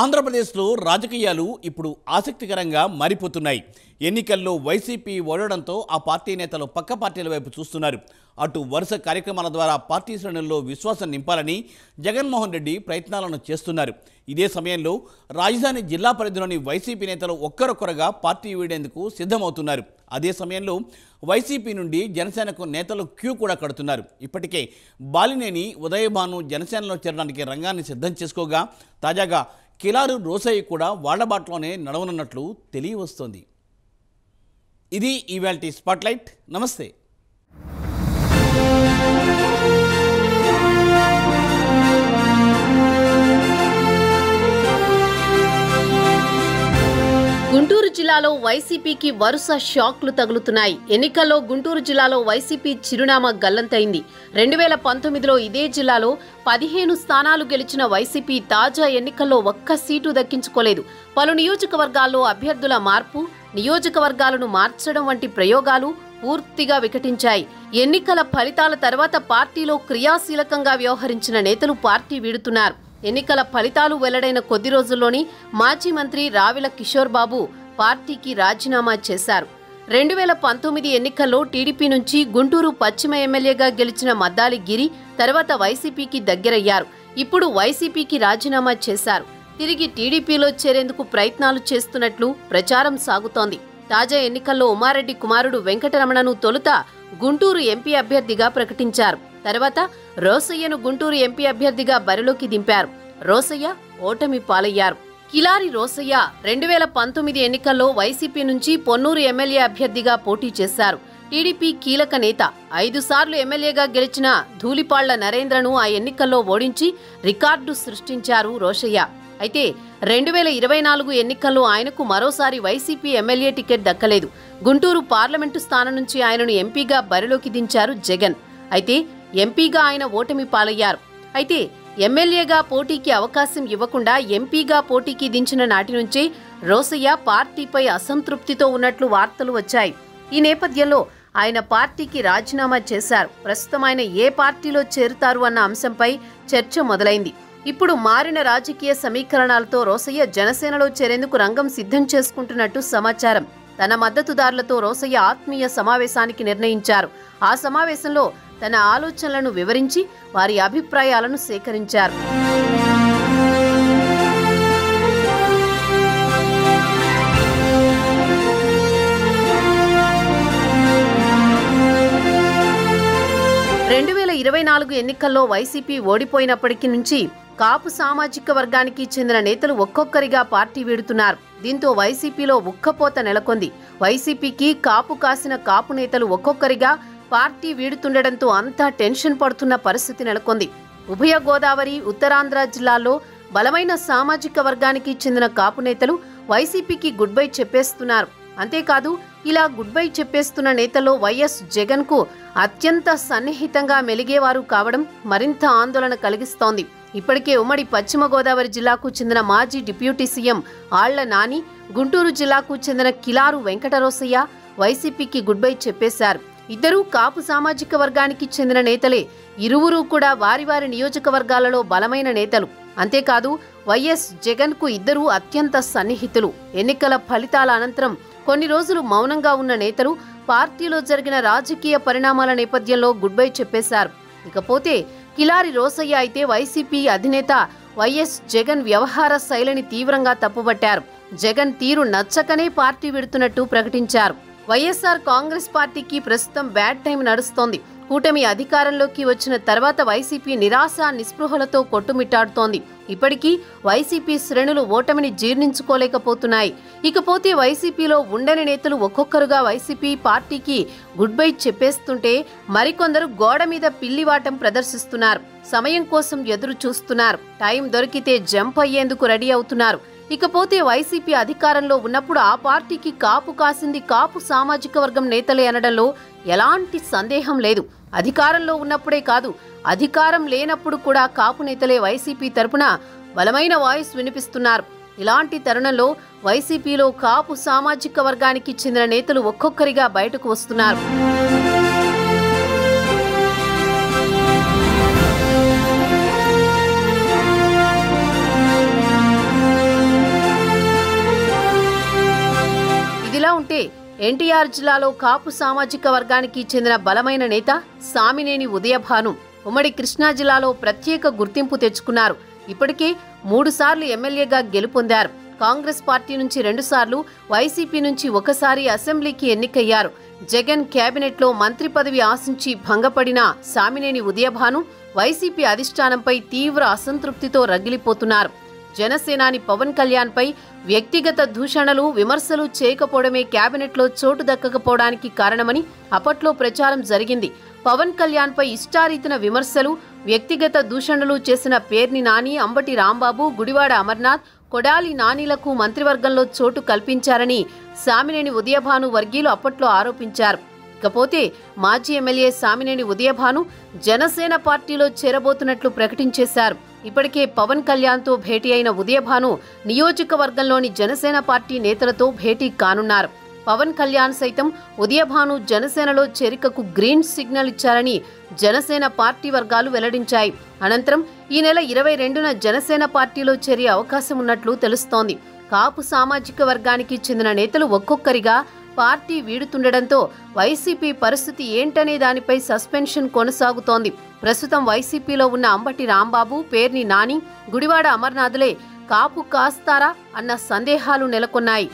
ఆంధ్రప్రదేశ్లో రాజకీయాలు ఇప్పుడు ఆసక్తికరంగా మారిపోతున్నాయి. ఎన్నికల్లో వైసీపీ ఓడడంతో ఆ పార్టీ నేతలు పక్క పార్టీల వైపు చూస్తున్నారు. అటు వరుస కార్యక్రమాల ద్వారా పార్టీ శ్రేణుల్లో విశ్వాసం నింపాలని జగన్మోహన్ రెడ్డి ప్రయత్నాలను చేస్తున్నారు. ఇదే సమయంలో రాజధాని జిల్లా పరిధిలోని వైసీపీ నేతలు ఒక్కరొక్కరుగా పార్టీ వీడేందుకు సిద్ధమవుతున్నారు. అదే సమయంలో వైసీపీ నుండి జనసేనకు నేతలు క్యూ కూడా కడుతున్నారు. ఇప్పటికే బాలినేని ఉదయభాను జనసేనలో చేరడానికి రంగాన్ని సిద్ధం చేసుకోగా తాజాగా కిలారు రోసయ్య కూడా వాళ్లబాటలోనే నడవనున్నట్లు తెలియవస్తోంది. ఇది ఇవాల్టి స్పాట్లైట్. నమస్తే. గుంటూరు జిల్లాలో వైసీపీకి వరుస షాక్లు తగులుతున్నాయి. ఎన్నికల్లో గుంటూరు జిల్లాలో వైసీపీ చిరునామా గల్లంతైంది. 2019లో ఇదే జిల్లాలో 15 స్థానాలు గెలిచిన వైసీపీ తాజా ఎన్నికల్లో ఒక్క సీటు దక్కించుకోలేదు. పలు నియోజకవర్గాల్లో అభ్యర్థుల మార్పు, నియోజకవర్గాలను మార్చడం వంటి ప్రయోగాలు పూర్తిగా వికటించాయి. ఎన్నికల ఫలితాల తర్వాత పార్టీలో క్రియాశీలకంగా వ్యవహరించిన నేతలు పార్టీ వీడుతున్నారు. ఎన్నికల ఫలితాలు వెల్లడైన కొద్ది రోజుల్లోని మాజీ మంత్రి రావిల కిషోర్ బాబు పార్టీకి రాజీనామా చేశారు. 2019 ఎన్నికల్లో టీడీపీ నుంచి గుంటూరు పశ్చిమ ఎమ్మెల్యేగా గెలిచిన మద్దాలి గిరి తర్వాత వైసీపీకి దగ్గరయ్యారు. ఇప్పుడు వైసీపీకి రాజీనామా చేశారు. తిరిగి టీడీపీలో చేరేందుకు ప్రయత్నాలు చేస్తున్నట్లు ప్రచారం సాగుతోంది. తాజా ఎన్నికల్లో ఉమారెడ్డి కుమారుడు వెంకటరమణను తొలుత గుంటూరు ఎంపీ అభ్యర్థిగా ప్రకటించారు. తర్వాత రోసయ్యను గుంటూరు ఎంపీ అభ్యర్థిగా బరిలోకి దింపారు. రోసయ్య ఓటమి పాలయ్యారు. కిలారి రోసయ్య 2019 ఎన్నికల్లో వైసీపీ నుంచి పొన్నూరు ఎమ్మెల్యే అభ్యర్థిగా పోటీ చేశారు. టీడీపీ కీలక నేత 5 సార్లు ఎమ్మెల్యేగా గెలిచిన ధూళిపాళ్ల నరేంద్రను ఆ ఎన్నికల్లో ఓడించి రికార్డు సృష్టించారు రోసయ్య. అయితే 2024 ఎన్నికల్లో ఆయనకు మరోసారి వైసీపీ ఎమ్మెల్యే టికెట్ దక్కలేదు. గుంటూరు పార్లమెంటు స్థానం నుంచి ఆయనను ఎంపీగా బరిలోకి దించారు జగన్. అయితే ఎంపీగా ఆయన ఓటమి పాలయ్యారు. అయితే ఎమ్మెల్యేగా పోటీకి అవకాశం ఇవ్వకుండా ఎంపీగా పోటీకి దించిన నాటి నుంచే రోసయ్య పార్టీపై అసంతృప్తితో ఉన్నట్లు వార్తలు వచ్చాయి. ఈ నేపథ్యంలో ఆయన పార్టీకి రాజీనామా చేశారు. ప్రస్తుతం ఆయన ఏ పార్టీలో చేరుతారు అన్న అంశంపై చర్చ మొదలైంది. ఇప్పుడు మారిన రాజకీయ సమీకరణాలతో రోసయ్య జనసేనలో చేరేందుకు రంగం సిద్ధం చేసుకుంటున్నట్టు సమాచారం. తన మద్దతుదారులతో రోసయ్య ఆత్మీయ సమావేశానికి నిర్ణయించారు. ఆ సమావేశంలో తన ఆలోచనలను వివరించి వారి అభిప్రాయాలను సేకరించారు. ఎన్నికల్లో వైసీపీ ఓడిపోయినప్పటికీ నుంచి కాపు సామాజిక వర్గానికి చెందిన నేతలు ఒక్కొక్కరిగా పార్టీ వీడుతున్నారు. దీంతో వైసీపీలో ఉక్కపోత నెలకొంది. వైసీపీకి కాపు కాసిన కాపు నేతలు ఒక్కొక్కరిగా పార్టీ వీడుతుండటంతో అంతా టెన్షన్ పడుతున్న పరిస్థితి నెలకొంది. ఉభయ గోదావరి, ఉత్తరాంధ్ర జిల్లాల్లో బలమైన సామాజిక వర్గానికి చెందిన కాపు నేతలు వైసీపీకి గుడ్ బై చెప్పేస్తున్నారు. అంతేకాదు ఇలా గుడ్ బై చెప్పేస్తున్న నేతల్లో వైఎస్ జగన్ కు అత్యంత సన్నిహితంగా మెలిగేవారు కావడం మరింత ఆందోళన కలిగిస్తోంది. ఇప్పటికే ఉమ్మడి పశ్చిమ గోదావరి జిల్లాకు చెందిన మాజీ డిప్యూటీ సీఎం ఆళ్ల నాని, గుంటూరు జిల్లాకు చెందిన కిలారు వెంకటరోసయ్య వైసీపీకి గుడ్ బై చెప్పేశారు. ఇద్దరూ కాపు సామాజిక వర్గానికి చెందిన నేతలే. ఇరువురు కూడా వారి వారి నియోజకవర్గాలలో బలమైన నేతలు. అంతేకాదు వైఎస్ జగన్ కు ఇద్దరూ అత్యంత సన్నిహితులు. ఎన్నికల ఫలితాల అనంతరం కొన్ని రోజులు మౌనంగా ఉన్న నేతలు పార్టీలో జరిగిన రాజకీయ పరిణామాల నేపథ్యంలో గుడ్ బై చెప్పేశారు. ఇకపోతే కిలారి రోసయ్య అయితే వైసీపీ అధినేత వైఎస్ జగన్ వ్యవహార శైలిని తీవ్రంగా తప్పుబట్టారు. జగన్ తీరు నచ్చకనే పార్టీ విడుతున్నట్టు ప్రకటించారు. వైఎస్ఆర్ కాంగ్రెస్ పార్టీకి ప్రస్తుతం బ్యాడ్ టైం నడుస్తోంది. కూటమి అధికారంలోకి వచ్చిన తర్వాత వైసీపీ నిరాశ నిస్పృహలతో కొట్టుమిట్టాడుతోంది. ఇప్పటికీ వైసీపీ శ్రేణులు ఓటమిని జీర్ణించుకోలేకపోతున్నాయి. ఇకపోతే వైసీపీలో ఉండని నేతలు ఒక్కొక్కరుగా వైసీపీ పార్టీకి గుడ్ బై చెప్పేస్తుంటే మరికొందరు గోడ మీద పిల్లివాటం ప్రదర్శిస్తున్నారు. సమయం కోసం ఎదురు చూస్తున్నారు. టైం దొరికితే జంప్ అయ్యేందుకు రెడీ అవుతున్నారు. ఇకపోతే వైసీపీ అధికారంలో ఉన్నప్పుడు ఆ పార్టీకి కాపు కాసింది కాపు సామాజిక వర్గం నేతలే అనడంలో ఎలాంటి సందేహం లేదు. అధికారంలో ఉన్నప్పుడే కాదు, అధికారం లేనప్పుడు కూడా కాపు నేతలే వైసీపీ తరపున బలమైన వాయిస్ వినిపిస్తున్నారు. ఇలాంటి తరుణంలో వైసీపీలో కాపు సామాజిక వర్గానికి చెందిన నేతలు ఒక్కొక్కరిగా బయటకు వస్తున్నారు. ఎన్టీఆర్ జిల్లాలో కాపు సామాజిక వర్గానికి చెందిన బలమైన నేత సామినేని ఉదయభాను ఉమ్మడి కృష్ణా జిల్లాలో ప్రత్యేక గుర్తింపు తెచ్చుకున్నారు. ఇప్పటికే 3 సార్లు ఎమ్మెల్యేగా గెలుపొందారు. కాంగ్రెస్ పార్టీ నుంచి 2 సార్లు, వైసీపీ నుంచి 1 సారి అసెంబ్లీకి ఎన్నికయ్యారు. జగన్ కేబినెట్లో మంత్రి పదవి ఆశించి భంగపడిన సామినేని ఉదయభాను వైసీపీ అధిష్టానంపై తీవ్ర అసంతృప్తితో రగిలిపోతున్నారు. జనసేనాని పవన్ కళ్యాణ్పై వ్యక్తిగత దూషణలు, విమర్శలు చేయకపోవడమే కేబినెట్లో చోటు దక్కకపోవడానికి కారణమని అప్పట్లో ప్రచారం జరిగింది. పవన్ కళ్యాణ్పై ఇష్టారీతిన విమర్శలు, వ్యక్తిగత దూషణలు చేసిన పేర్ని నాని, అంబటి రాంబాబు, గుడివాడ అమర్నాథ్, కొడాలి నానిలకు మంత్రివర్గంలో చోటు కల్పించారని సామినేని ఉదయభాను వర్గీయులు అప్పట్లో ఆరోపించారు. ఇకపోతే మాజీ ఎమ్మెల్యే సామినేని ఉదయభాను జనసేన పార్టీలో చేరబోతున్నట్లు ప్రకటించేశారు. ఇప్పటికే పవన్ కళ్యాణ్తో భేటీ అయిన ఉదయభాను నియోజకవర్గంలోని జనసేన పార్టీ నేతలతో భేటీ కానున్నారు. పవన్ కళ్యాణ్ సైతం ఉదయభాను జనసేనలో చేరికకు గ్రీన్ సిగ్నల్ ఇచ్చారని జనసేన పార్టీ వర్గాలు వెల్లడించాయి. అనంతరం ఈ నెల 22న జనసేన పార్టీలో చేరే అవకాశం ఉన్నట్లు తెలుస్తోంది. కాపు సామాజిక వర్గానికి చెందిన నేతలు ఒక్కొక్కరిగా పార్టీ వీడుతుండటంతో వైసీపీ పరిస్థితి ఏంటనే దానిపై సస్పెన్షన్ కొనసాగుతోంది. ప్రస్తుతం వైసీపీలో ఉన్న అంబటి రాంబాబు, పేర్ని నాని, గుడివాడ అమర్నాథ్లే కాపు కాస్తారా అన్న సందేహాలు నెలకొన్నాయి.